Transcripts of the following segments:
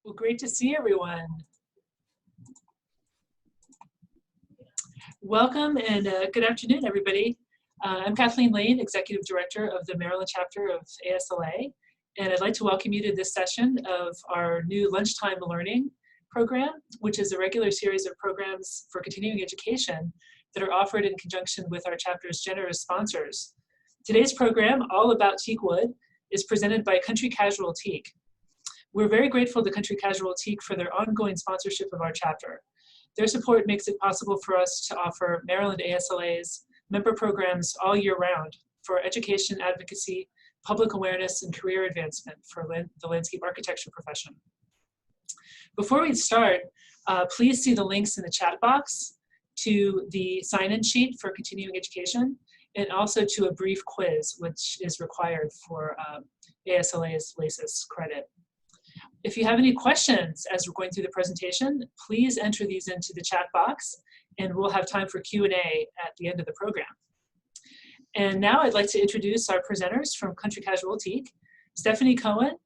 Well, great to see everyone. Welcome and good afternoon, everybody. I'm Kathleen Lane, Executive Director of the Maryland chapter of ASLA, and I'd like to welcome you to this session of our new Lunchtime Learning program, which is a regular series of programs for continuing education that are offered in conjunction with our chapter's generous sponsors. Today's program, all about teak wood, is presented by Country Casual Teak. We're very grateful to Country Casual Teak for their ongoing sponsorship of our chapter. Their support makes it possible for us to offer Maryland ASLA's member programs all year round for education, advocacy, public awareness, and career advancement for the landscape architecture profession. Before we start, please see the links in the chat box to the sign-in sheet for continuing education and also to a brief quiz, which is required for ASLA's LACIS credit. If you have any questions as we're going through the presentation, please enter these into the chat box and we'll have time for Q&A at the end of the program. And now I'd like to introduce our presenters from Country Casual Teak, Stephanie Cohen,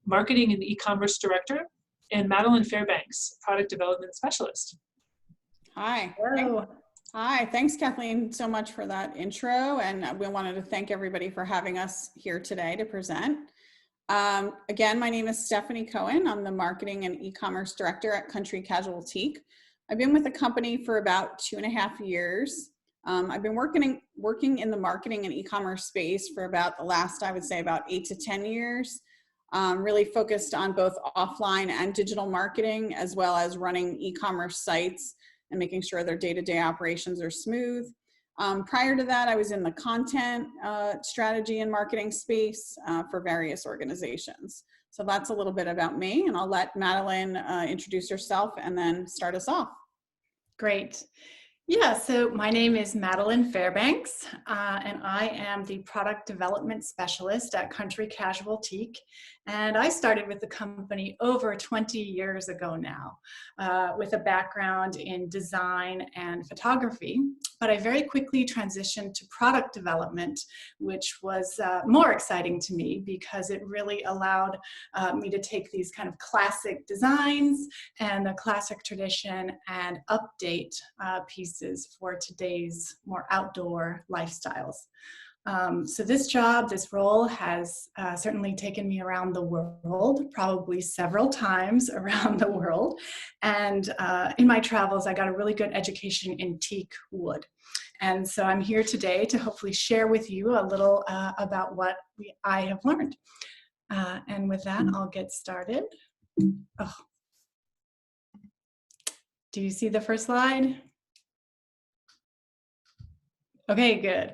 Marketing and E-commerce Director, and Madeline Fairbanks, Product Development Specialist. Hi. Hello. Hi, thanks Kathleen so much for that intro, and we wanted to thank everybody for having us here today to present. Again, my name is Stephanie Cohen. I'm the Marketing and E-commerce Director at Country Casual Teak. I've been with the company for about 2.5 years. I've been working in the marketing and e-commerce space for about the last, I would say, about 8 to 10 years. Really focused on both offline and digital marketing, as well as running e-commerce sites and making sure their day-to-day operations are smooth. Prior to that, I was in the content strategy and marketing space for various organizations. So that's a little bit about me, and I'll let Madeline introduce herself and then start us off. Great. Yeah, so my name is Madeline Fairbanks, and I am the Product Development Specialist at Country Casual Teak. And I started with the company over 20 years ago now, with a background in design and photography. But I very quickly transitioned to product development, which was more exciting to me because it really allowed me to take these kind of classic designs and the classic tradition and update pieces for today's more outdoor lifestyles. So this role has certainly taken me around the world, probably several times around the world. And in my travels, I got a really good education in teak wood. And so I'm here today to hopefully share with you a little about what I have learned. And with that, I'll get started. Oh. Do you see the first slide? Okay, good.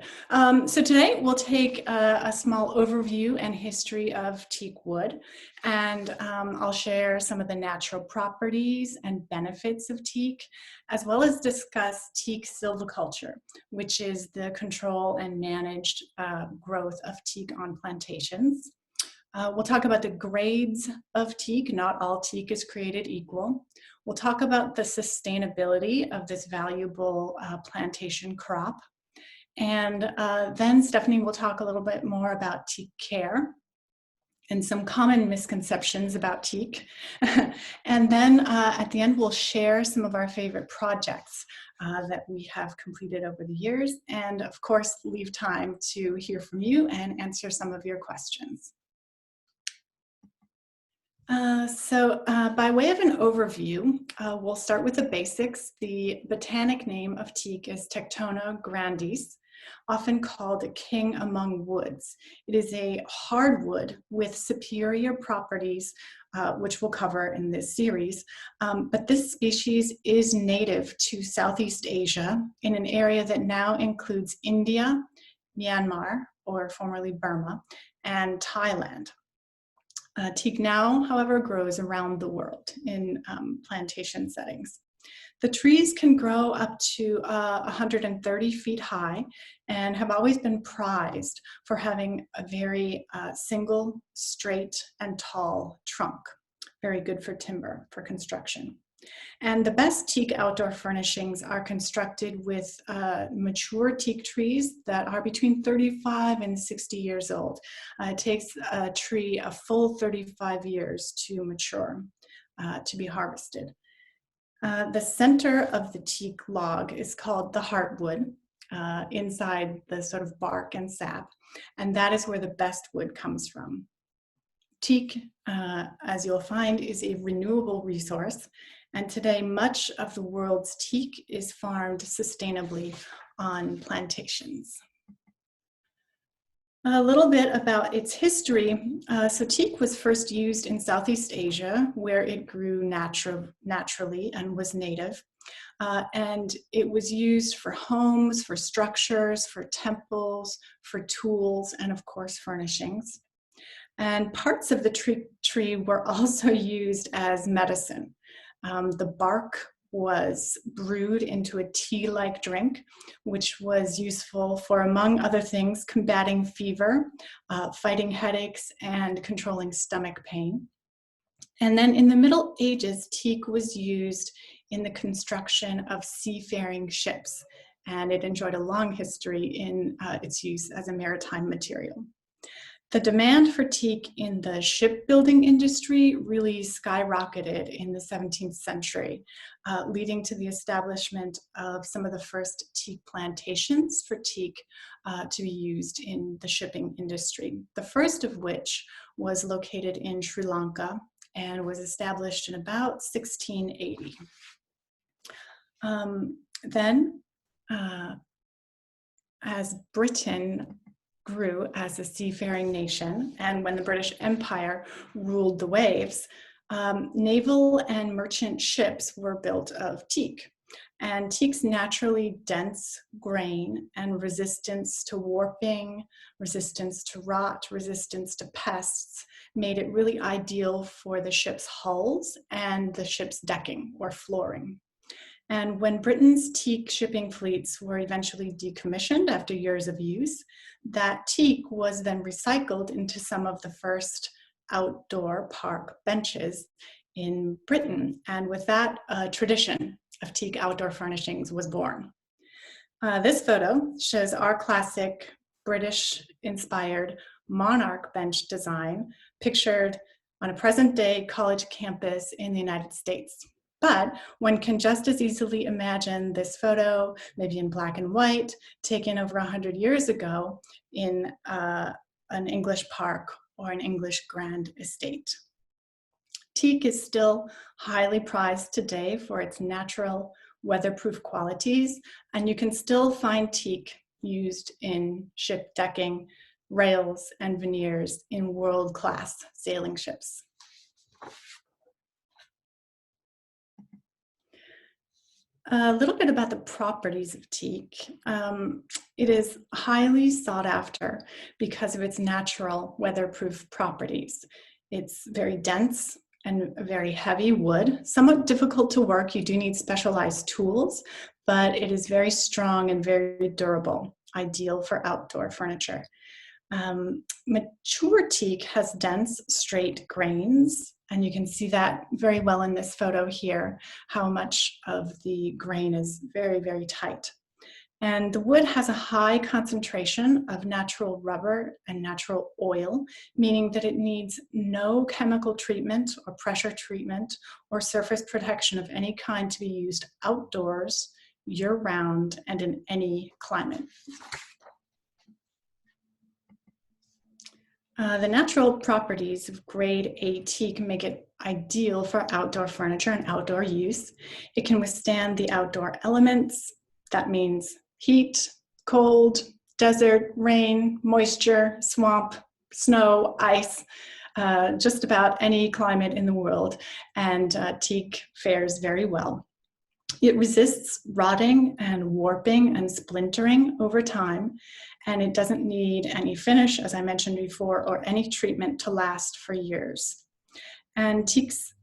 So today we'll take a small overview and history of teak wood, and I'll share some of the natural properties and benefits of teak, as well as discuss teak silviculture, which is the control and managed growth of teak on plantations. We'll talk about the grades of teak. Not all teak is created equal. We'll talk about the sustainability of this valuable plantation crop. And then Stephanie will talk a little bit more about teak care and some common misconceptions about teak. And then at the end, we'll share some of our favorite projects that we have completed over the years. And of course, leave time to hear from you and answer some of your questions. By way of an overview, we'll start with the basics. The botanic name of teak is Tectona grandis, often called a king among woods. It is a hardwood with superior properties, which we'll cover in this series. But this species is native to Southeast Asia in an area that now includes India, Myanmar, or formerly Burma, and Thailand. Teak now, however, grows around the world in plantation settings. The trees can grow up to 130 feet high and have always been prized for having a very single, straight, and tall trunk. Very good for timber, for construction. And the best teak outdoor furnishings are constructed with mature teak trees that are between 35 and 60 years old. It takes a tree a full 35 years to mature. to be harvested. The center of the teak log is called the heartwood, inside the sort of bark and sap, and that is where the best wood comes from. Teak, as you'll find, is a renewable resource, and today much of the world's teak is farmed sustainably on plantations. A little bit about its history. So teak was first used in Southeast Asia, where it grew naturally and was native. And it was used for homes, for structures, for temples, for tools, and of course, furnishings. And parts of the tree were also used as medicine. The bark was brewed into a tea-like drink, which was useful for, among other things, combating fever, fighting headaches, and controlling stomach pain. And then in the Middle Ages, teak was used in the construction of seafaring ships, and it enjoyed a long history in its use as a maritime material. The demand for teak in the shipbuilding industry really skyrocketed in the 17th century, leading to the establishment of some of the first teak plantations for teak to be used in the shipping industry. The first of which was located in Sri Lanka and was established in about 1680. As Britain grew as a seafaring nation, and when the British Empire ruled the waves, naval and merchant ships were built of teak. And teak's naturally dense grain and resistance to warping, resistance to rot, resistance to pests made it really ideal for the ship's hulls and the ship's decking or flooring. And when Britain's teak shipping fleets were eventually decommissioned after years of use, that teak was then recycled into some of the first outdoor park benches in Britain. And with that, a tradition of teak outdoor furnishings was born. This photo shows our classic British-inspired monarch bench design pictured on a present-day college campus in the United States. But one can just as easily imagine this photo, maybe in black and white, taken over 100 years ago in an English park or an English grand estate. Teak is still highly prized today for its natural weatherproof qualities, and you can still find teak used in ship decking, rails, and veneers in world-class sailing ships. A little bit about the properties of teak. It is highly sought after because of its natural weatherproof properties. It's very dense and a very heavy wood, somewhat difficult to work. You do need specialized tools, but it is very strong and very durable, ideal for outdoor furniture. Mature teak has dense, straight grains, and you can see that very well in this photo here, how much of the grain is very, very tight. And the wood has a high concentration of natural rubber and natural oil, meaning that it needs no chemical treatment or pressure treatment or surface protection of any kind to be used outdoors, year-round, and in any climate. The natural properties of grade A teak make it ideal for outdoor furniture and outdoor use. It can withstand the outdoor elements. That means heat, cold, desert, rain, moisture, swamp, snow, ice, just about any climate in the world. And teak fares very well. It resists rotting and warping and splintering over time, and it doesn't need any finish, as I mentioned before, or any treatment to last for years. And teak's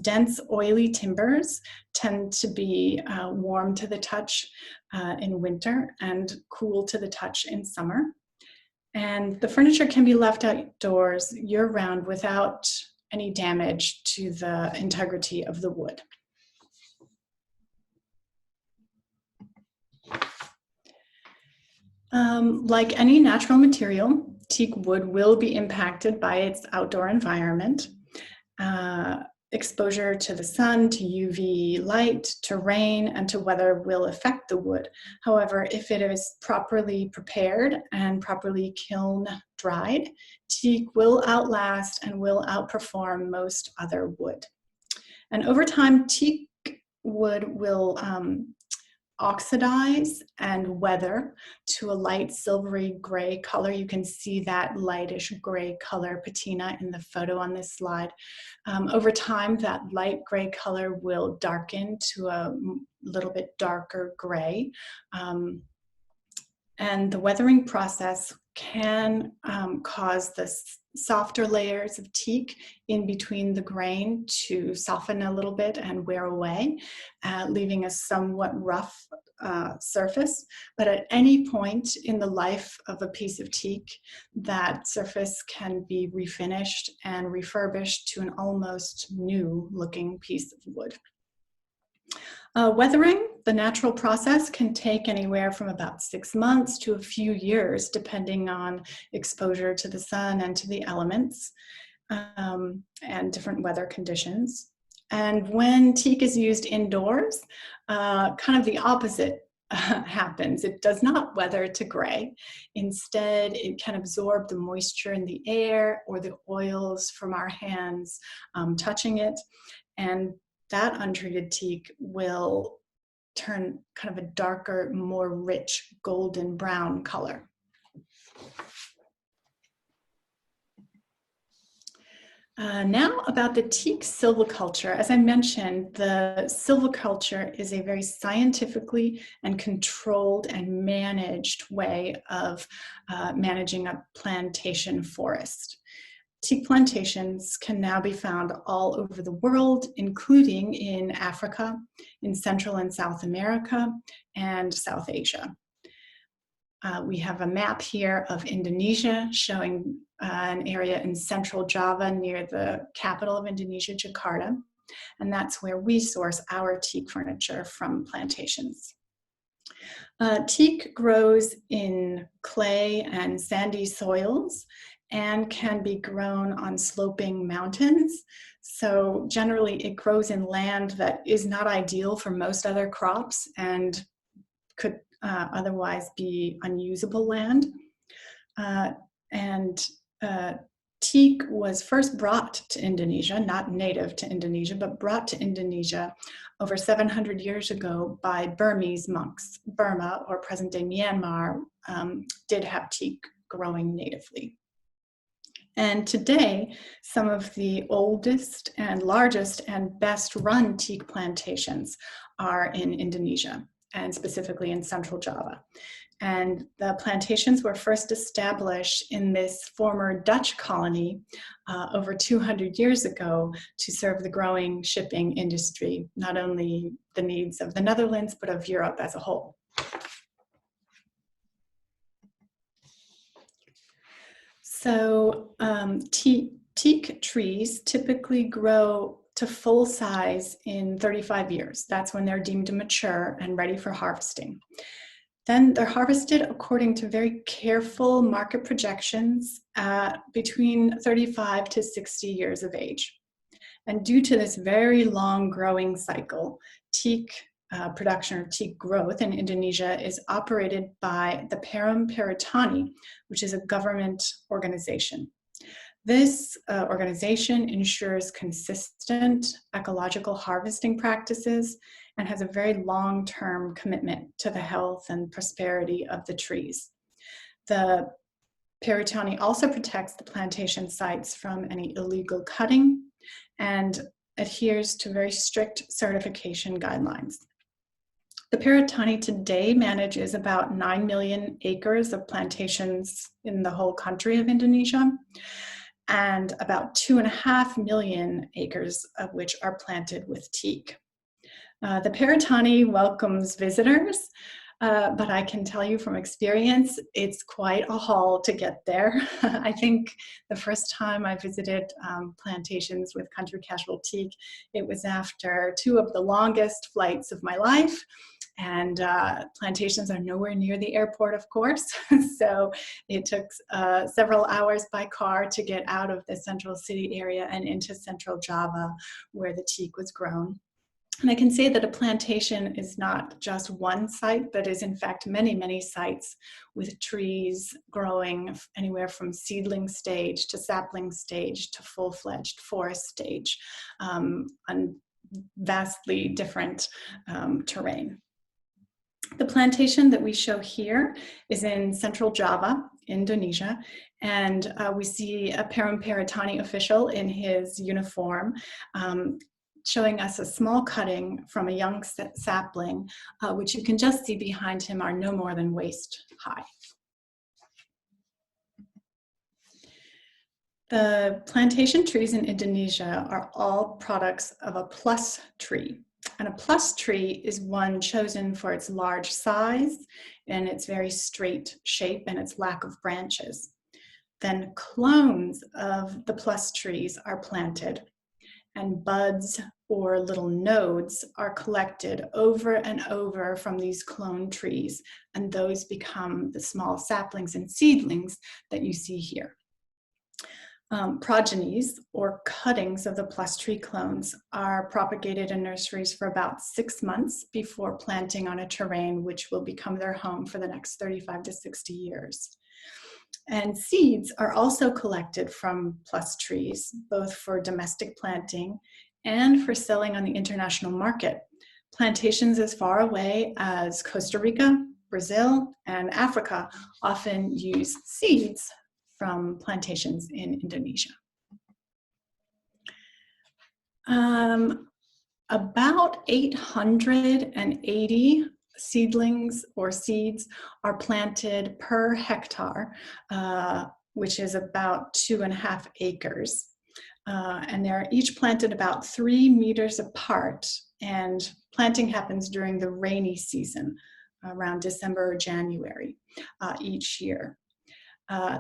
dense, oily timbers tend to be warm to the touch in winter and cool to the touch in summer. And the furniture can be left outdoors year-round without any damage to the integrity of the wood. Like any natural material, teak wood will be impacted by its outdoor environment. exposure to the sun, to UV light, to rain, and to weather will affect the wood. However, if it is properly prepared and properly kiln dried, teak will outlast and will outperform most other wood. And over time, teak wood will oxidize and weather to a light silvery gray color. You can see that lightish gray color patina in the photo on this slide. Over time, that light gray color will darken to a little bit darker gray. And the weathering process can cause the softer layers of teak in between the grain to soften a little bit and wear away, leaving a somewhat rough surface. But at any point in the life of a piece of teak, that surface can be refinished and refurbished to an almost new looking piece of wood. Weathering, the natural process, can take anywhere from about 6 months to a few years, depending on exposure to the sun and to the elements and different weather conditions. And when teak is used indoors, kind of the opposite happens. It does not weather to gray. Instead, it can absorb the moisture in the air or the oils from our hands touching it. And that untreated teak will turn kind of a darker, more rich golden brown color. Now about the teak silviculture. As I mentioned, the silviculture is a very scientifically and controlled and managed way of managing a plantation forest. Teak plantations can now be found all over the world, including in Africa, in Central and South America, and South Asia. We have a map here of Indonesia showing an area in central Java near the capital of Indonesia, Jakarta. And that's where we source our teak furniture from plantations. Teak grows in clay and sandy soils and can be grown on sloping mountains. So generally it grows in land that is not ideal for most other crops and could otherwise be unusable land. Teak was first brought to Indonesia, not native to Indonesia, but brought to Indonesia over 700 years ago by Burmese monks. Burma, or present-day Myanmar, did have teak growing natively. And today, some of the oldest and largest and best run teak plantations are in Indonesia, and specifically in central Java. And the plantations were first established in this former Dutch colony over 200 years ago to serve the growing shipping industry, not only the needs of the Netherlands, but of Europe as a whole. So teak trees typically grow to full size in 35 years. That's when they're deemed mature and ready for harvesting. Then they're harvested according to very careful market projections between 35 to 60 years of age. And due to this very long growing cycle, teak production or teak growth in Indonesia is operated by the Perum Peritani, which is a government organization. This organization ensures consistent ecological harvesting practices and has a very long-term commitment to the health and prosperity of the trees. The Peritani also protects the plantation sites from any illegal cutting and adheres to very strict certification guidelines. The Peritani today manages about 9 million acres of plantations in the whole country of Indonesia, and about 2.5 million acres of which are planted with teak. The Peritani welcomes visitors, but I can tell you from experience, it's quite a haul to get there. I think the first time I visited plantations with country casual teak, it was after 2 of the longest flights of my life. And plantations are nowhere near the airport, of course. So it took several hours by car to get out of the central city area and into central Java, where the teak was grown. And I can say that a plantation is not just one site, but is in fact many, many sites with trees growing anywhere from seedling stage to sapling stage to full-fledged forest stage on vastly different terrain. The plantation that we show here is in central Java, Indonesia, and we see a Paramperitani official in his uniform showing us a small cutting from a young sapling, which you can just see behind him are no more than waist high. The plantation trees in Indonesia are all products of a plus tree. And a plus tree is one chosen for its large size and its very straight shape and its lack of branches. Then clones of the plus trees are planted, and buds or little nodes are collected over and over from these clone trees, and those become the small saplings and seedlings that you see here. Progenies or cuttings of the plus tree clones are propagated in nurseries for about 6 months before planting on a terrain which will become their home for the next 35 to 60 years. And seeds are also collected from plus trees, both for domestic planting and for selling on the international market. Plantations as far away as Costa Rica, Brazil, and Africa often use seeds from plantations in Indonesia. About 880 seedlings or seeds are planted per hectare, which is about 2.5 acres. And they're each planted about 3 meters apart, and planting happens during the rainy season, around December or January each year.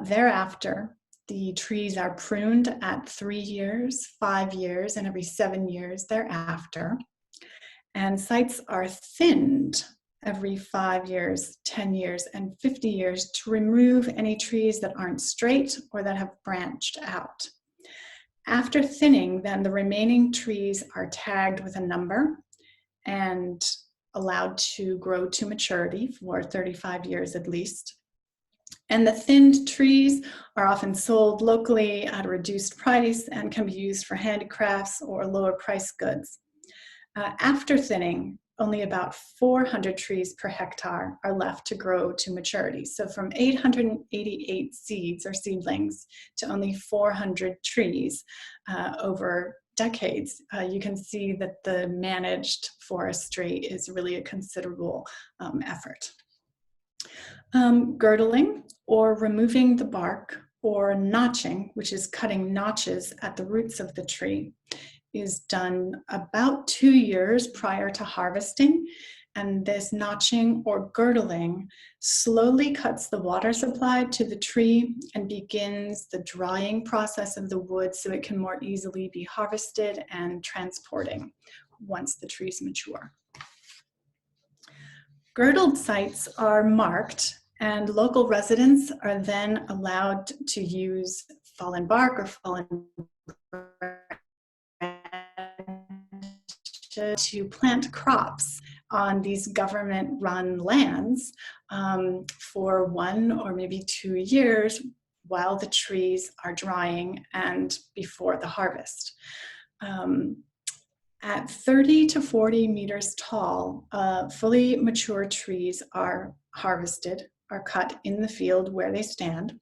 Thereafter, the trees are pruned at 3 years, 5 years, and every 7 years thereafter. And sites are thinned every 5 years, 10 years, and 50 years to remove any trees that aren't straight or that have branched out. After thinning, then the remaining trees are tagged with a number and allowed to grow to maturity for 35 years at least. And the thinned trees are often sold locally at a reduced price and can be used for handicrafts or lower price goods. After thinning, only about 400 trees per hectare are left to grow to maturity. So from 888 seeds or seedlings to only 400 trees over decades, you can see that the managed forestry is really a considerable effort. Girdling, or removing the bark, or notching, which is cutting notches at the roots of the tree, is done about 2 years prior to harvesting. And this notching or girdling slowly cuts the water supply to the tree and begins the drying process of the wood so it can more easily be harvested and transporting once the trees mature. Girdled sites are marked, and local residents are then allowed to use fallen bark or fallen to plant crops on these government-run lands for 1 or maybe 2 years while the trees are drying and before the harvest. At 30 to 40 meters tall, fully mature trees are harvested, are cut in the field where they stand.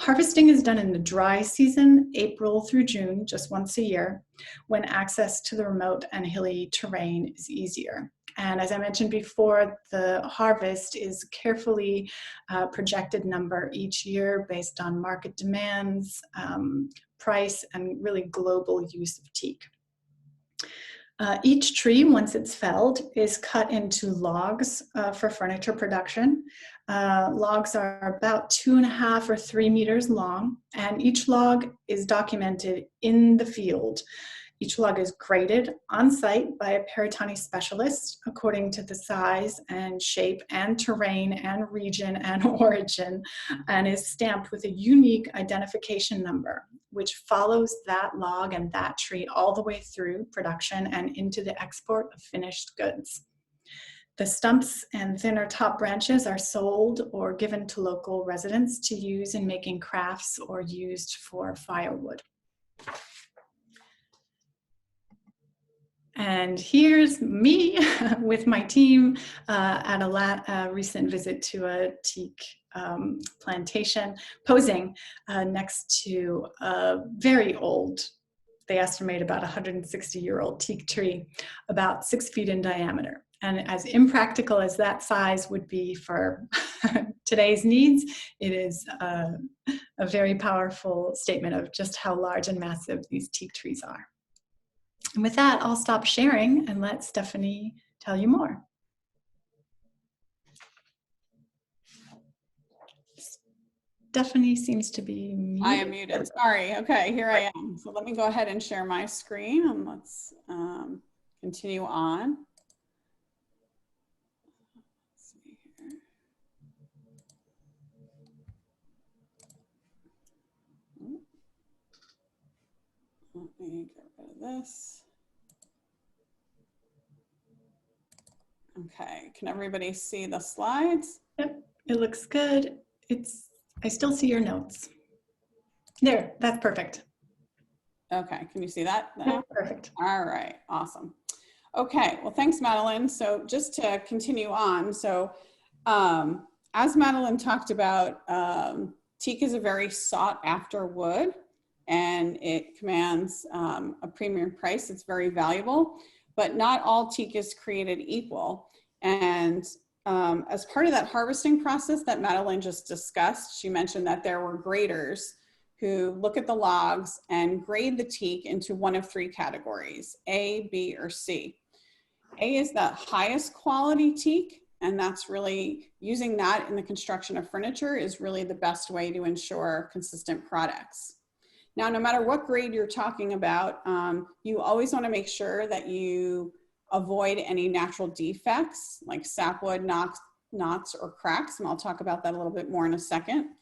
Harvesting is done in the dry season, April through June, just once a year, when access to the remote and hilly terrain is easier. And as I mentioned before, the harvest is carefully projected number each year based on market demands, price, and really global use of teak. Each tree, once it's felled, is cut into logs for furniture production. Logs are about 2.5 or 3 meters long, and each log is documented in the field Each log is graded on site by a Paratani specialist according to the size and shape and terrain and region and origin, and is stamped with a unique identification number, which follows that log and that tree all the way through production and into the export of finished goods. The stumps and thinner top branches are sold or given to local residents to use in making crafts or used for firewood. And here's me with my team at a recent visit to a teak plantation, posing next to a very old, they estimate about 160-year-old teak tree, about 6 feet in diameter. And as impractical as that size would be for today's needs, it is a very powerful statement of just how large and massive these teak trees are. And with that, I'll stop sharing and let Stephanie tell you more. Stephanie seems to be muted. I am muted. Sorry. Okay, here I am. So let me go ahead and share my screen and let's continue on. Let's see here. Let me get rid of this. Okay, can everybody see the slides? Yep, it looks good. I still see your notes. There, that's perfect. Okay, can you see that now? Yeah, perfect. All right, awesome. Okay, well, thanks, Madeline. So just to continue on, so as Madeline talked about, teak is a very sought after wood and it commands a premium price. It's very valuable, but not all teak is created equal. And as part of that harvesting process that Madeline just discussed, she mentioned that there were graders who look at the logs and grade the teak into one of 3 categories, A, B, or C. A is the highest quality teak, and that's really, using that in the construction of furniture is really the best way to ensure consistent products. Now, no matter what grade you're talking about, you always want to make sure that you avoid any natural defects like sapwood, knots, or cracks, and I'll talk about that a little bit more in a second.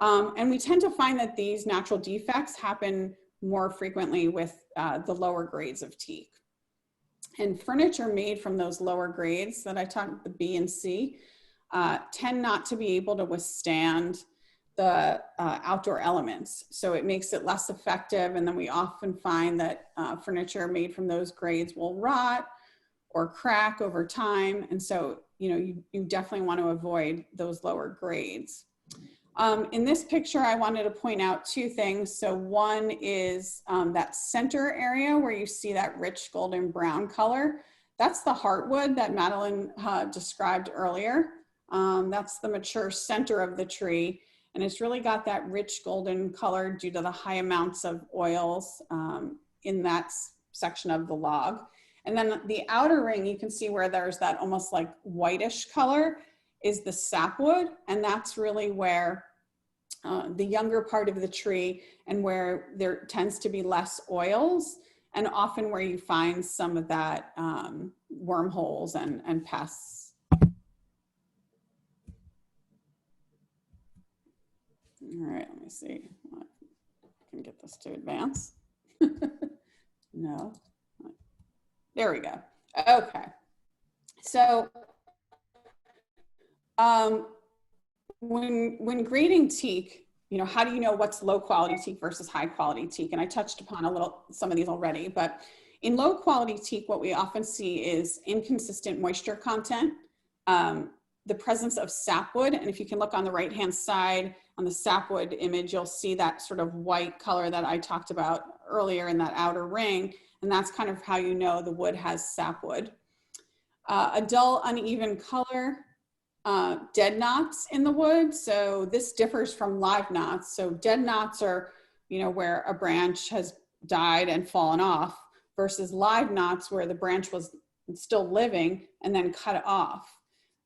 And we tend to find that these natural defects happen more frequently with the lower grades of teak. And furniture made from those lower grades that I talked, the B and C, tend not to be able to withstand the outdoor elements. So it makes it less effective. And then we often find that furniture made from those grades will rot or crack over time. And so, you definitely want to avoid those lower grades. In this picture, I wanted to point out 2 things. So one is that center area where you see that rich golden brown color. That's the heartwood that Madeline described earlier. That's the mature center of the tree. And it's really got that rich golden color due to the high amounts of oils in that section of the log. And then the outer ring, you can see where there's that almost like whitish color is the sapwood. And that's really where the younger part of the tree and where there tends to be less oils and often where you find some of that wormholes and pests. All right, let me see. I can get this to advance. No. There we go. Okay. So when grading teak, how do you know what's low quality teak versus high quality teak? And I touched upon some of these already, but in low quality teak, what we often see is inconsistent moisture content, the presence of sapwood. And if you can look on the right-hand side on the sapwood image, you'll see that sort of white color that I talked about earlier in that outer ring. And that's kind of how you know the wood has sapwood. A dull, uneven color, dead knots in the wood. So this differs from live knots. So dead knots are, where a branch has died and fallen off versus live knots where the branch was still living and then cut off.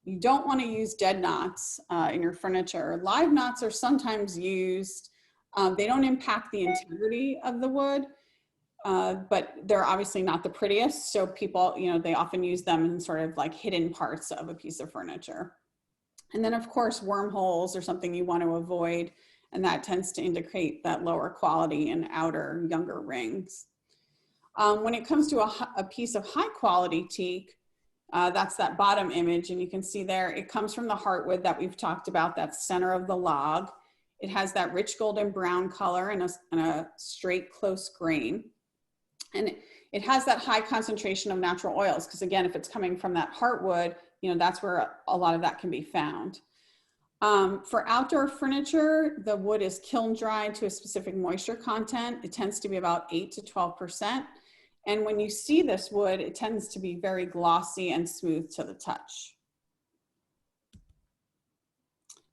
You don't want to use dead knots in your furniture. Live knots are sometimes used. They don't impact the integrity of the wood. but they're obviously not the prettiest. So people, you know, they often use them in sort of like hidden parts of a piece of furniture. And then of course, wormholes are something you want to avoid. And that tends to indicate that lower quality and outer younger rings. When it comes to a piece of high quality teak, that's that bottom image. And you can see there, it comes from the heartwood that we've talked about, that center of the log. It has that rich golden brown color and a straight close grain. And it has that high concentration of natural oils, because again, if it's coming from that heartwood, you know, that's where a lot of that can be found. For outdoor furniture, the wood is kiln dried to a specific moisture content. It tends to be about 8 to 12%. And when you see this wood, it tends to be very glossy and smooth to the touch.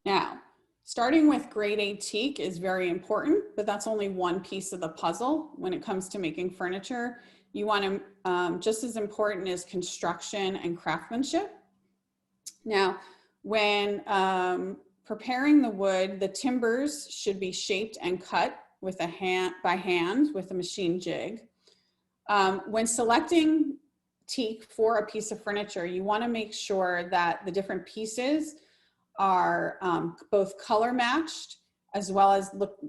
Now, starting with grade A teak is very important, but that's only one piece of the puzzle when it comes to making furniture. You want to, just as important is construction and craftsmanship. Now, when preparing the wood, the timbers should be shaped and cut with by hand with a machine jig. When selecting teak for a piece of furniture, you want to make sure that the different pieces are both color matched as well as look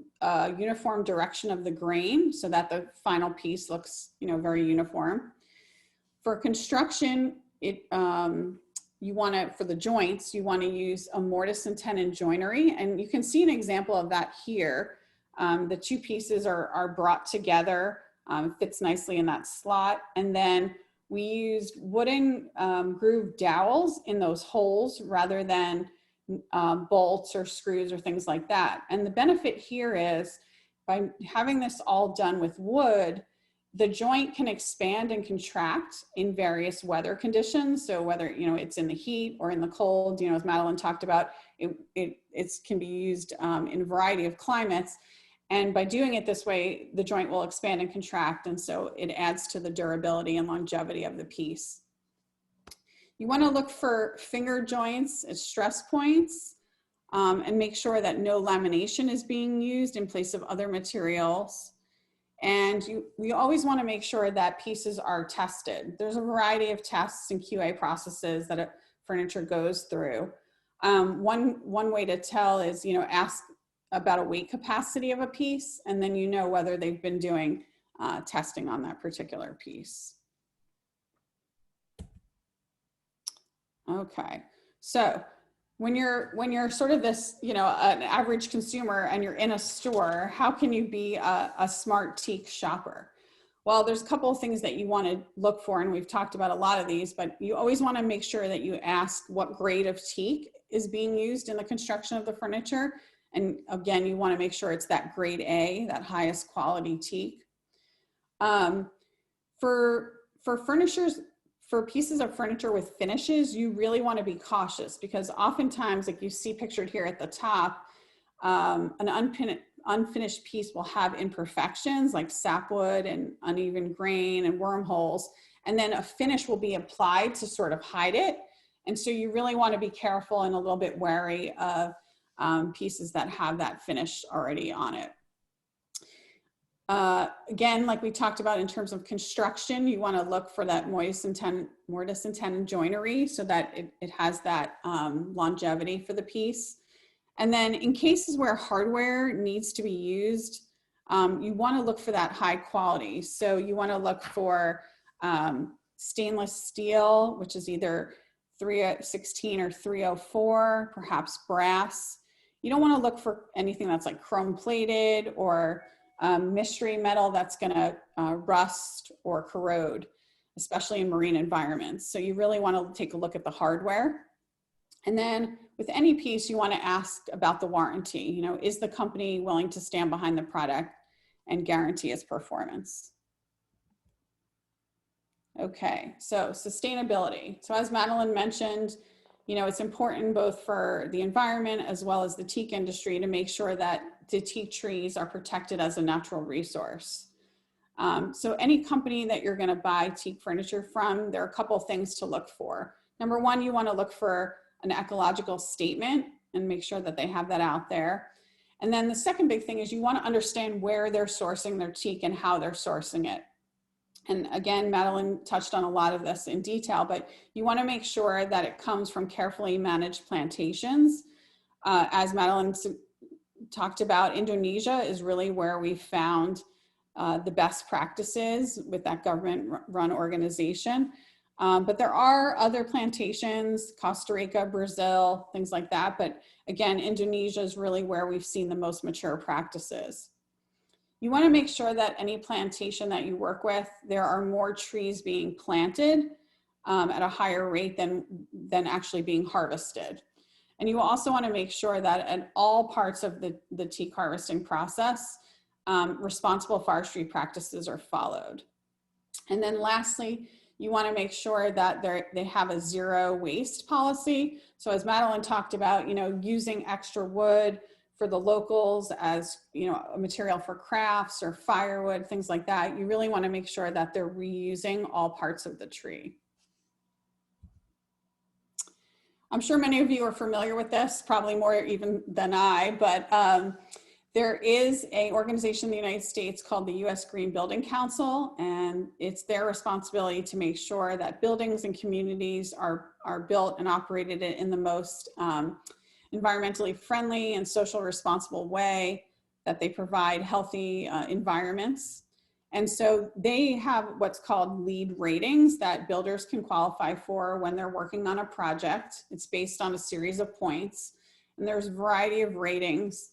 uniform direction of the grain, so that the final piece looks, you know, very uniform. For construction, you want to, for the joints, you want to use a mortise and tenon joinery, and you can see an example of that here. The two pieces are brought together, fits nicely in that slot, and then we used wooden groove dowels in those holes rather than bolts or screws or things like that. And the benefit here is, by having this all done with wood, the joint can expand and contract in various weather conditions. So whether, you know, it's in the heat or in the cold, you know, as Madeline talked about, it can be used in a variety of climates. And by doing it this way, the joint will expand and contract. And so it adds to the durability and longevity of the piece. You want to look for finger joints as stress points, and make sure that no lamination is being used in place of other materials. And we always want to make sure that pieces are tested. There's a variety of tests and QA processes that a furniture goes through. One way to tell is, you know, ask about a weight capacity of a piece, and then you know whether they've been doing testing on that particular piece. Okay, so when you're sort of this, you know, an average consumer and you're in a store, how can you be a smart teak shopper? Well, there's a couple of things that you want to look for, and we've talked about a lot of these, but you always want to make sure that you ask what grade of teak is being used in the construction of the furniture. And again, you want to make sure it's that grade A, that highest quality teak. For pieces of furniture with finishes, you really want to be cautious, because oftentimes, like you see pictured here at the top, an unfinished piece will have imperfections like sapwood and uneven grain and wormholes, and then a finish will be applied to sort of hide it. And so you really want to be careful and a little bit wary of pieces that have that finish already on it. Again, like we talked about in terms of construction, you want to look for that mortise and tenon joinery so that it has that longevity for the piece. And then in cases where hardware needs to be used, you want to look for that high quality. So you want to look for stainless steel, which is either 316 or 304, perhaps brass. You don't want to look for anything that's like chrome plated or mystery metal that's going to rust or corrode, especially in marine environments. So you really want to take a look at the hardware. And then with any piece, you want to ask about the warranty. You know, is the company willing to stand behind the product and guarantee its performance? Okay, so sustainability. So as Madeline mentioned, you know, it's important both for the environment as well as the teak industry to make sure that the teak trees are protected as a natural resource. So any company that you're going to buy teak furniture from, there are a couple of things to look for. Number one, you want to look for an ecological statement and make sure that they have that out there. And then the second big thing is you want to understand where they're sourcing their teak and how they're sourcing it. And again, Madeline touched on a lot of this in detail, but you want to make sure that it comes from carefully managed plantations. As Madeline talked about, Indonesia is really where we found the best practices with that government-run organization. But there are other plantations, Costa Rica, Brazil, things like that. But again, Indonesia is really where we've seen the most mature practices. You want to make sure that any plantation that you work with, there are more trees being planted at a higher rate than actually being harvested. And you also want to make sure that at all parts of the teak harvesting process, responsible forestry practices are followed. And then lastly, you want to make sure that they have a zero waste policy. So as Madeline talked about, using extra wood for the locals as, a material for crafts or firewood, things like that, you really want to make sure that they're reusing all parts of the tree. I'm sure many of you are familiar with this, probably more even than I, but there is an organization in the United States called the U.S. Green Building Council, and it's their responsibility to make sure that buildings and communities are built and operated in the most environmentally friendly and social responsible way, that they provide healthy environments. And so they have what's called LEED ratings that builders can qualify for when they're working on a project. It's based on a series of points, and there's a variety of ratings,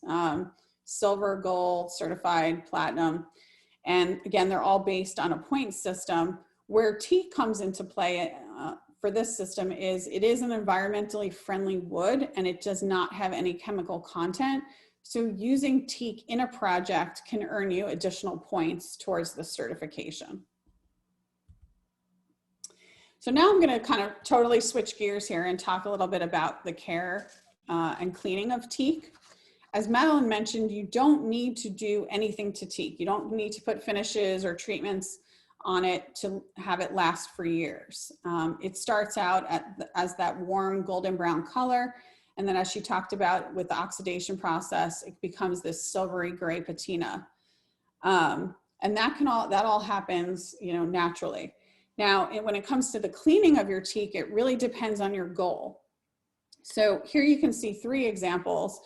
silver, gold, certified, platinum. And again, they're all based on a point system. Where teak comes into play for this system is it is an environmentally friendly wood, and it does not have any chemical content. So using teak in a project can earn you additional points towards the certification. So now I'm going to kind of totally switch gears here and talk a little bit about the care and cleaning of teak. As Madeline mentioned, you don't need to do anything to teak. You don't need to put finishes or treatments on it to have it last for years. It starts out as that warm golden brown color. And then as she talked about with the oxidation process, it becomes this silvery gray patina. And that all happens, naturally. Now, when it comes to the cleaning of your teak, it really depends on your goal. So here you can see 3 examples.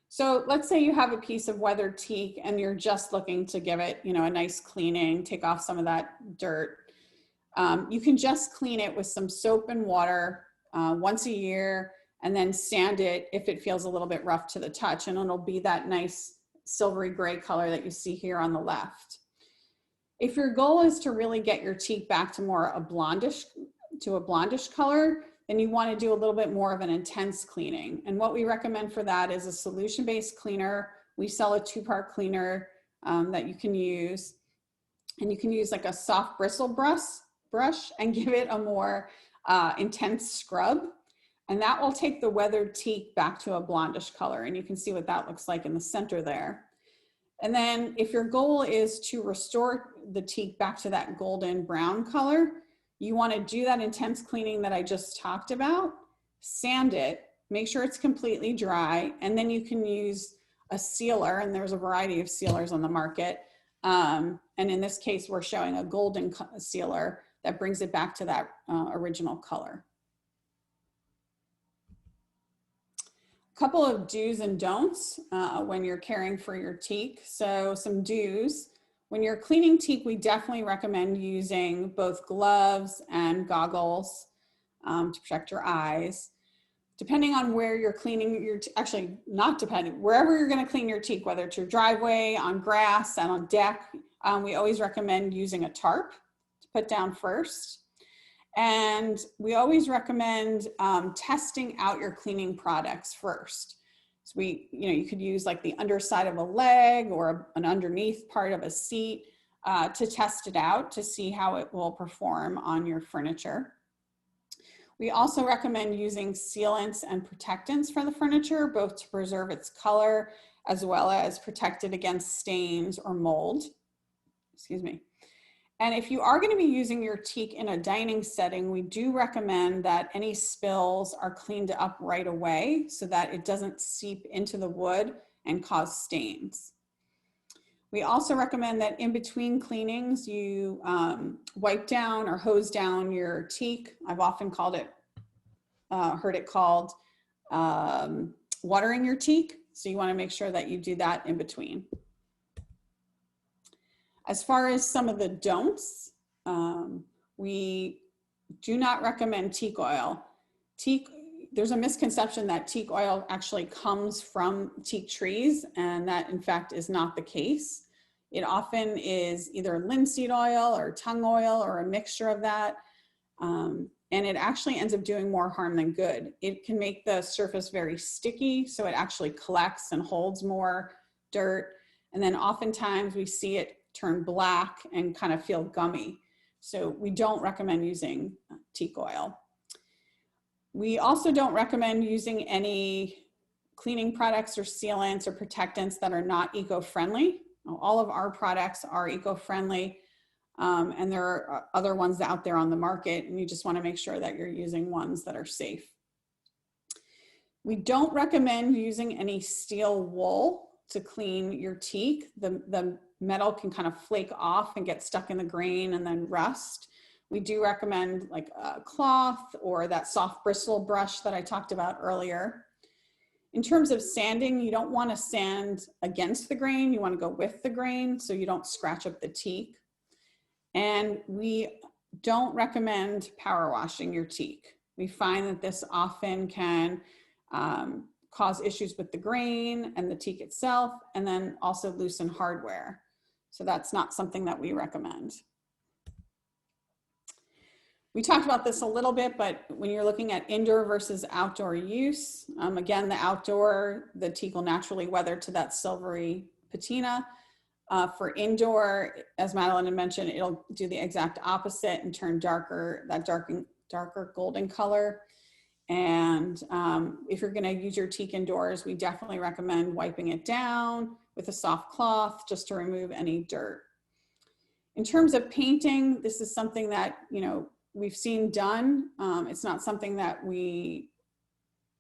So let's say you have a piece of weathered teak and you're just looking to give it, a nice cleaning, take off some of that dirt. You can just clean it with some soap and water once a year, and then sand it if it feels a little bit rough to the touch, and it'll be that nice silvery gray color that you see here on the left. If your goal is to really get your teak back to a blondish color, then you want to do a little bit more of an intense cleaning. And what we recommend for that is a solution-based cleaner. We sell a 2-part cleaner that you can use. And you can use like a soft bristle brush and give it a more intense scrub. And that will take the weathered teak back to a blondish color. And you can see what that looks like in the center there. And then if your goal is to restore the teak back to that golden brown color, you want to do that intense cleaning that I just talked about, sand it, make sure it's completely dry, and then you can use a sealer, and there's a variety of sealers on the market. And in this case, we're showing a golden sealer that brings it back to that original color. A couple of do's and don'ts when you're caring for your teak. So some do's. When you're cleaning teak, we definitely recommend using both gloves and goggles to protect your eyes. Depending on where you're cleaning your, actually not depending, wherever you're gonna clean your teak, whether it's your driveway, on grass, and on deck, we always recommend using a tarp to put down first. And we always recommend testing out your cleaning products first. So you could use like the underside of a leg or an underneath part of a seat to test it out to see how it will perform on your furniture. We also recommend using sealants and protectants for the furniture, both to preserve its color as well as protect it against stains or mold. Excuse me. And if you are going to be using your teak in a dining setting, we do recommend that any spills are cleaned up right away so that it doesn't seep into the wood and cause stains. We also recommend that in between cleanings, you wipe down or hose down your teak. I've often heard it called watering your teak. So you want to make sure that you do that in between. As far as some of the don'ts, we do not recommend teak oil. There's a misconception that teak oil actually comes from teak trees, and that in fact is not the case. It often is either linseed oil or tung oil or a mixture of that. And it actually ends up doing more harm than good. It can make the surface very sticky, so it actually collects and holds more dirt. And then oftentimes we see it turn black and kind of feel gummy. So we don't recommend using teak oil. We also don't recommend using any cleaning products or sealants or protectants that are not eco-friendly. All of our products are eco-friendly, and there are other ones out there on the market, and you just want to make sure that you're using ones that are safe. We don't recommend using any steel wool to clean your teak. The metal can kind of flake off and get stuck in the grain and then rust. We do recommend like a cloth or that soft bristle brush that I talked about earlier. In terms of sanding, you don't want to sand against the grain. You want to go with the grain so you don't scratch up the teak. And we don't recommend power washing your teak. We find that this often can cause issues with the grain and the teak itself, and then also loosen hardware. So that's not something that we recommend. We talked about this a little bit, but when you're looking at indoor versus outdoor use, again, the outdoor, the teak will naturally weather to that silvery patina. For indoor, as Madeline had mentioned, it'll do the exact opposite and turn darker, that darker golden color. And if you're gonna use your teak indoors, we definitely recommend wiping it down with a soft cloth just to remove any dirt. In terms of painting, this is something that, we've seen done. It's not something that we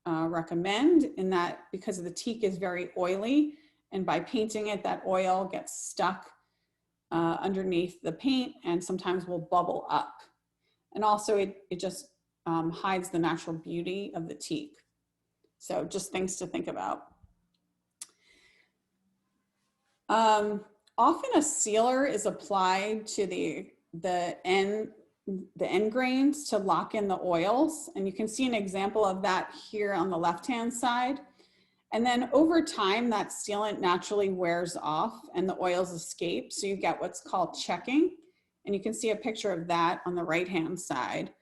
recommend, in that because the teak is very oily, and by painting it, that oil gets stuck underneath the paint and sometimes will bubble up. And also it just hides the natural beauty of the teak. So just things to think about. Often a sealer is applied to the end grains to lock in the oils. And you can see an example of that here on the left-hand side. And then over time, that sealant naturally wears off and the oils escape. So you get what's called checking. And you can see a picture of that on the right-hand side.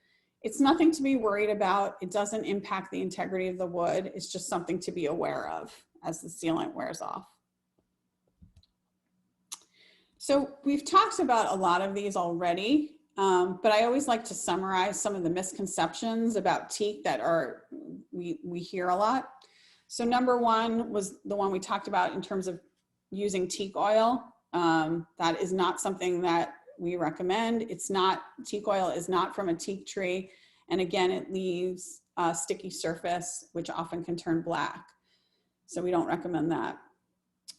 It's nothing to be worried about. It doesn't impact the integrity of the wood. It's just something to be aware of as the sealant wears off. So we've talked about a lot of these already. But I always like to summarize some of the misconceptions about teak that we hear a lot. So number one was the one we talked about in terms of using teak oil. That is not something that we recommend. Teak oil is not from a teak tree. And again, it leaves a sticky surface, which often can turn black. So we don't recommend that.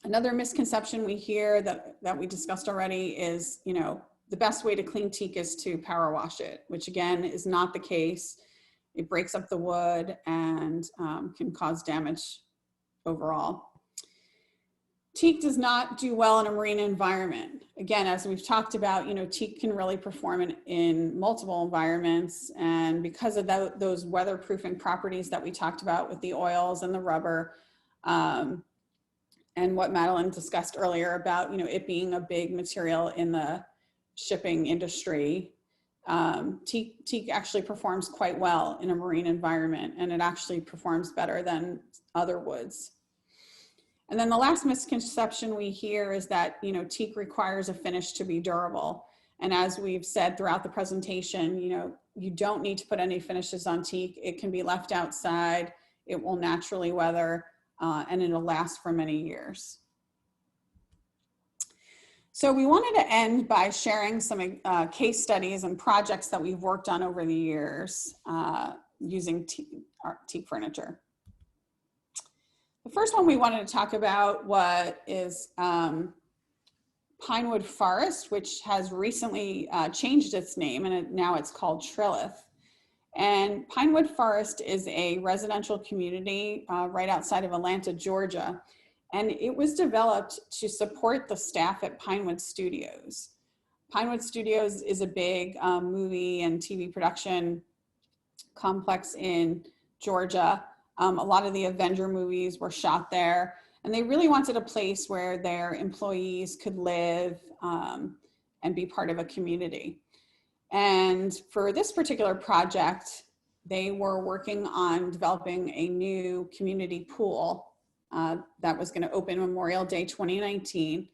Another misconception we hear that we discussed already is, the best way to clean teak is to power wash it, which again is not the case. It breaks up the wood and can cause damage overall. Teak does not do well in a marine environment. Again, as we've talked about, teak can really perform in multiple environments. And because of those weatherproofing properties that we talked about with the oils and the rubber, and what Madeline discussed earlier about, it being a big material in the shipping industry, teak actually performs quite well in a marine environment, and it actually performs better than other woods. And then the last misconception we hear is that teak requires a finish to be durable. And as we've said throughout the presentation, you don't need to put any finishes on teak. It can be left outside, it will naturally weather, and it'll last for many years. So we wanted to end by sharing some case studies and projects that we've worked on over the years using teak furniture. The first one we wanted to talk about is Pinewood Forest, which has recently changed its name, and now it's called Trilith. And Pinewood Forest is a residential community right outside of Atlanta, Georgia. And it was developed to support the staff at Pinewood Studios. Pinewood Studios is a big movie and TV production complex in Georgia. A lot of the Avenger movies were shot there, and they really wanted a place where their employees could live and be part of a community. And for this particular project, they were working on developing a new community pool that was going to open Memorial Day 2019.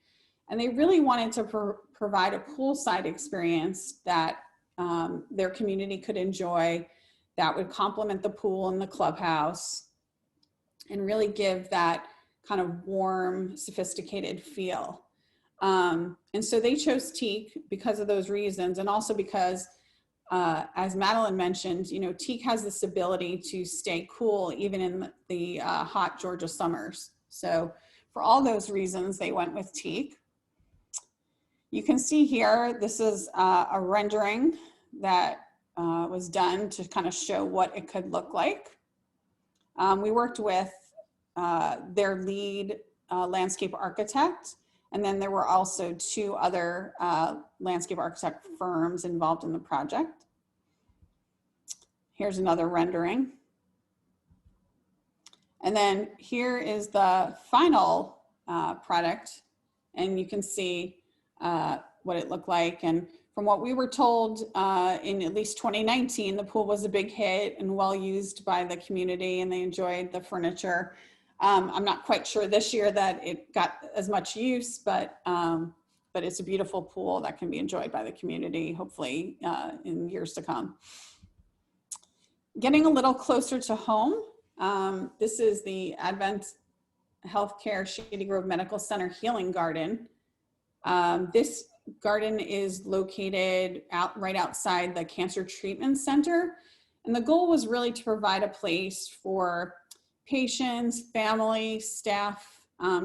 And they really wanted to provide a poolside experience that their community could enjoy, that would complement the pool and the clubhouse and really give that kind of warm, sophisticated feel. And so they chose Teak because of those reasons, and also because, as Madeline mentioned, you know, Teak has this ability to stay cool even in the hot Georgia summers. So for all those reasons, they went with Teak. You can see here, this is a rendering that was done to kind of show what it could look like. We worked with their lead landscape architect, and then there were also 2 other landscape architect firms involved in the project. Here's another rendering. And then here is the final product, and you can see what it looked like. And from what we were told in at least 2019, the pool was a big hit and well used by the community, and they enjoyed the furniture. I'm not quite sure this year that it got as much use, but it's a beautiful pool that can be enjoyed by the community, hopefully in years to come. Getting a little closer to home, this is the Advent Healthcare Shady Grove Medical Center Healing Garden. This garden is located right outside the Cancer Treatment Center. And the goal was really to provide a place for patients, family, staff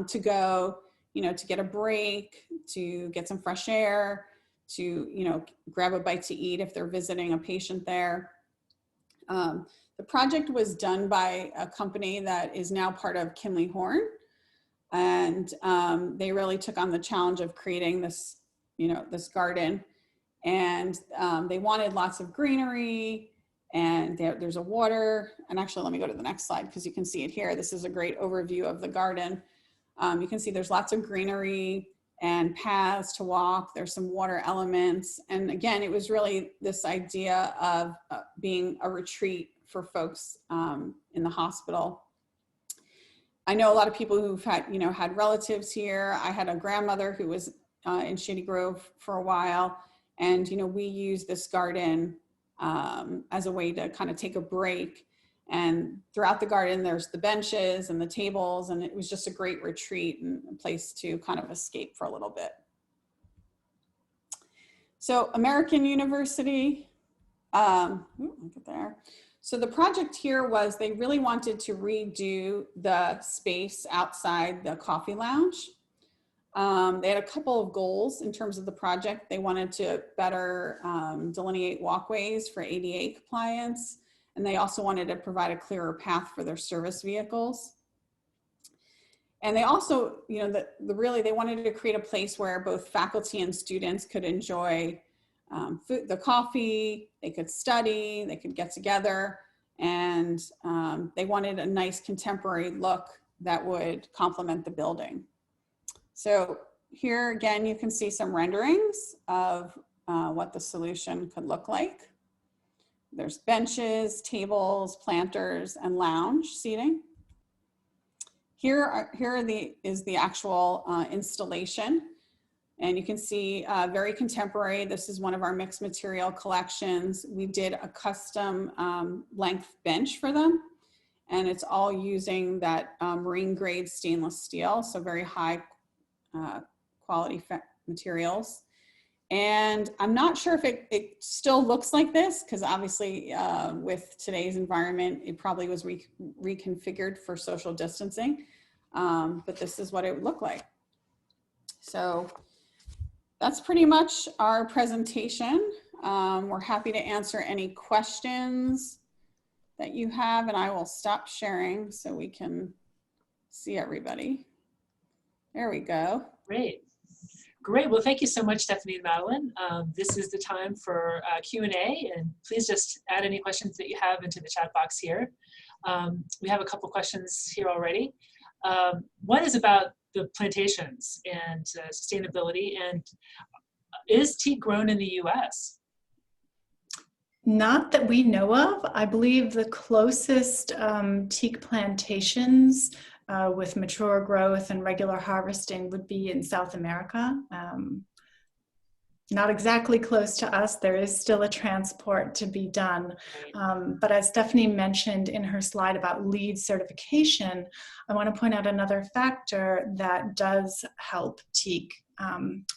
to go, you know, to get a break, to get some fresh air, to, you know, grab a bite to eat if they're visiting a patient there. The project was done by a company that is now part of Kinley Horn. And they really took on the challenge of creating this, you know, this garden. And they wanted lots of greenery, and there's a water. And actually, let me go to the next slide because you can see it here. This is a great overview of the garden. You can see there's lots of greenery and paths to walk. There's some water elements. And again, it was really this idea of being a retreat for folks in the hospital. I know a lot of people who've had, you know, had relatives here. I had a grandmother who was in Shady Grove for a while. And, you know, we use this garden as a way to kind of take a break. And throughout the garden, there's the benches and the tables, and it was just a great retreat and a place to kind of escape for a little bit. So American University, look at there. So the project here was they really wanted to redo the space outside the coffee lounge. They had a couple of goals in terms of the project. They wanted to better delineate walkways for ADA compliance, and they also wanted to provide a clearer path for their service vehicles. And they also, you know, they wanted to create a place where both faculty and students could enjoy the coffee, they could study, they could get together, and they wanted a nice contemporary look that would complement the building. So here again, you can see some renderings of what the solution could look like. There's benches, tables, planters, and lounge seating. Here is the actual installation. And you can see very contemporary. This is one of our mixed material collections. We did a custom length bench for them. And it's all using that marine grade stainless steel. So very high quality materials. And I'm not sure if it still looks like this, because obviously with today's environment, it probably was reconfigured for social distancing. But this is what it would look like. So that's pretty much our presentation. We're happy to answer any questions that you have, and I will stop sharing so we can see everybody. There we go. Great. Great. Well, thank you so much, Stephanie and Madeline. This is the time for Q&A, and please just add any questions that you have into the chat box here. We have a couple questions here already. One is about the plantations and sustainability, and is teak grown in the US? Not that we know of. I believe the closest teak plantations with mature growth and regular harvesting would be in South America. Not exactly close to us. There is still a transport to be done. But as Stephanie mentioned in her slide about LEED certification, I want to point out another factor that does help teak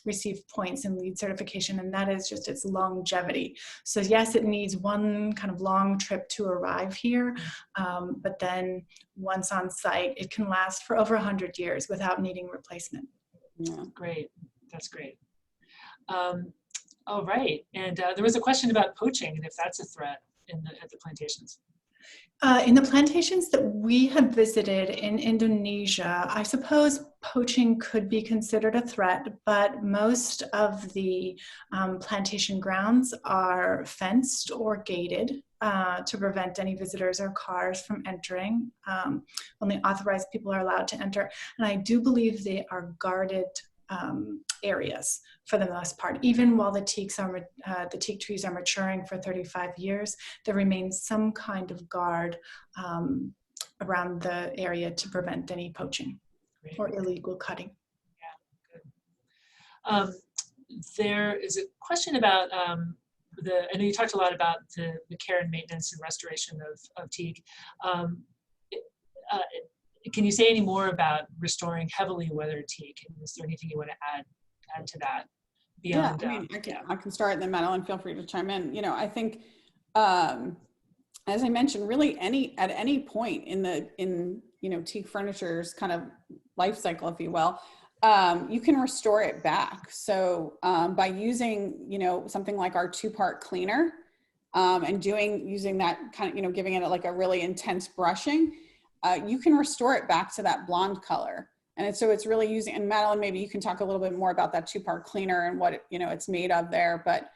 receive points in LEED certification, and that is just its longevity. So yes, it needs one kind of long trip to arrive here, but then once on site, it can last for over 100 years without needing replacement. Yeah. Great. That's great. All right. And there was a question about poaching and if that's a threat at the plantations. In the plantations that we have visited in Indonesia, I suppose poaching could be considered a threat, but most of the plantation grounds are fenced or gated to prevent any visitors or cars from entering. Only authorized people are allowed to enter. And I do believe they are guarded areas for the most part. Even while the teak trees are maturing for 35 years, there remains some kind of guard around the area to prevent any poaching or illegal cutting. Yeah, good. There is a question about I know you talked a lot about the care and maintenance and restoration of teak. Can you say any more about restoring heavily weathered teak? And is there anything you want to add to that beyond? Yeah, I mean, I can start, and then Madeline, feel free to chime in. You know, I think, as I mentioned, really at any point in teak furniture's kind of life cycle, if you will, you can restore it back. So by using something like our 2-part cleaner, and using that kind of giving it like a really intense brushing, you can restore it back to that blonde color. And so it's really using, and Madeline, maybe you can talk a little bit more about that 2-part cleaner and what it's made of there. But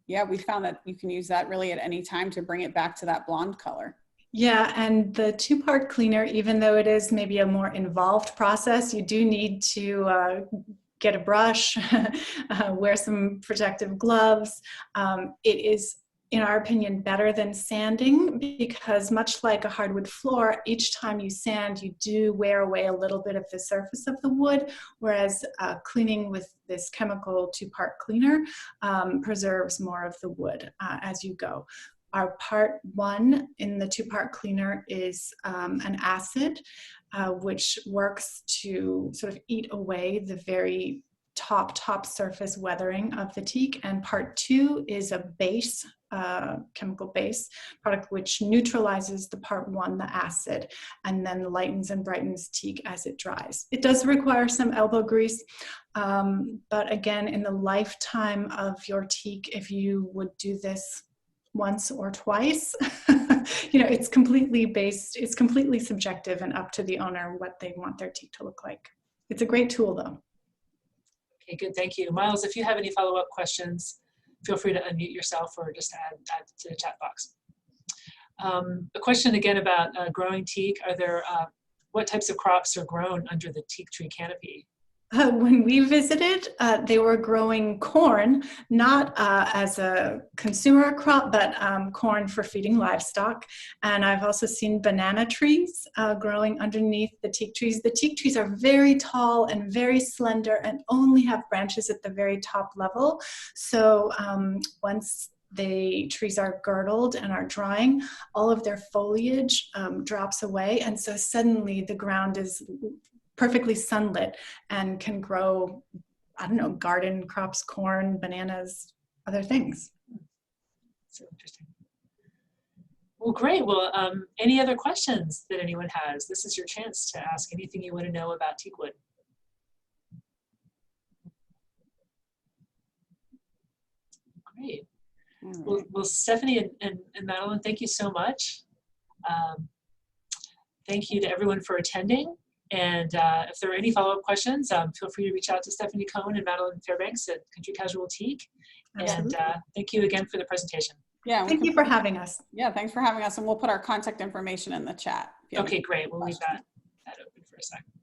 yeah, we found that you can use that really at any time to bring it back to that blonde color. Yeah, and the 2-part cleaner, even though it is maybe a more involved process, you do need to get a brush, wear some protective gloves. It is, in our opinion, better than sanding, because much like a hardwood floor, each time you sand, you do wear away a little bit of the surface of the wood, whereas cleaning with this chemical 2-part cleaner preserves more of the wood as you go. Our part 1 in the 2-part cleaner is an acid, which works to sort of eat away the very top surface weathering of the teak, and part 2 is a base, chemical base product, which neutralizes the part 1, the acid, and then lightens and brightens teak as it dries. It does require some elbow grease, but again, in the lifetime of your teak, if you would do this once or twice, it's completely subjective and up to the owner what they want their teak to look like. It's a great tool though. Okay, good, thank you. Miles, if you have any follow-up questions, feel free to unmute yourself or just add to the chat box. A question again about growing teak. Are there, what types of crops are grown under the teak tree canopy? When we visited, they were growing corn, not as a consumer crop, but corn for feeding livestock. And I've also seen banana trees growing underneath the teak trees. The teak trees are very tall and very slender and only have branches at the very top level. So once the trees are girdled and are drying, all of their foliage drops away. And so suddenly the ground is perfectly sunlit and can grow, I don't know, garden crops, corn, bananas, other things. So interesting. Well, great. Well, any other questions that anyone has? This is your chance to ask anything you want to know about teakwood. Well, Stephanie and Madeline, thank you so much. Thank you to everyone for attending. And if there are any follow-up questions, feel free to reach out to Stephanie Cohen and Madeline Fairbanks at Country Casual Teak. And thank you again for the presentation. Yeah. Thank you for having us. Yeah, thanks for having us. And we'll put our contact information in the chat. Okay, great. We'll leave that open for a second.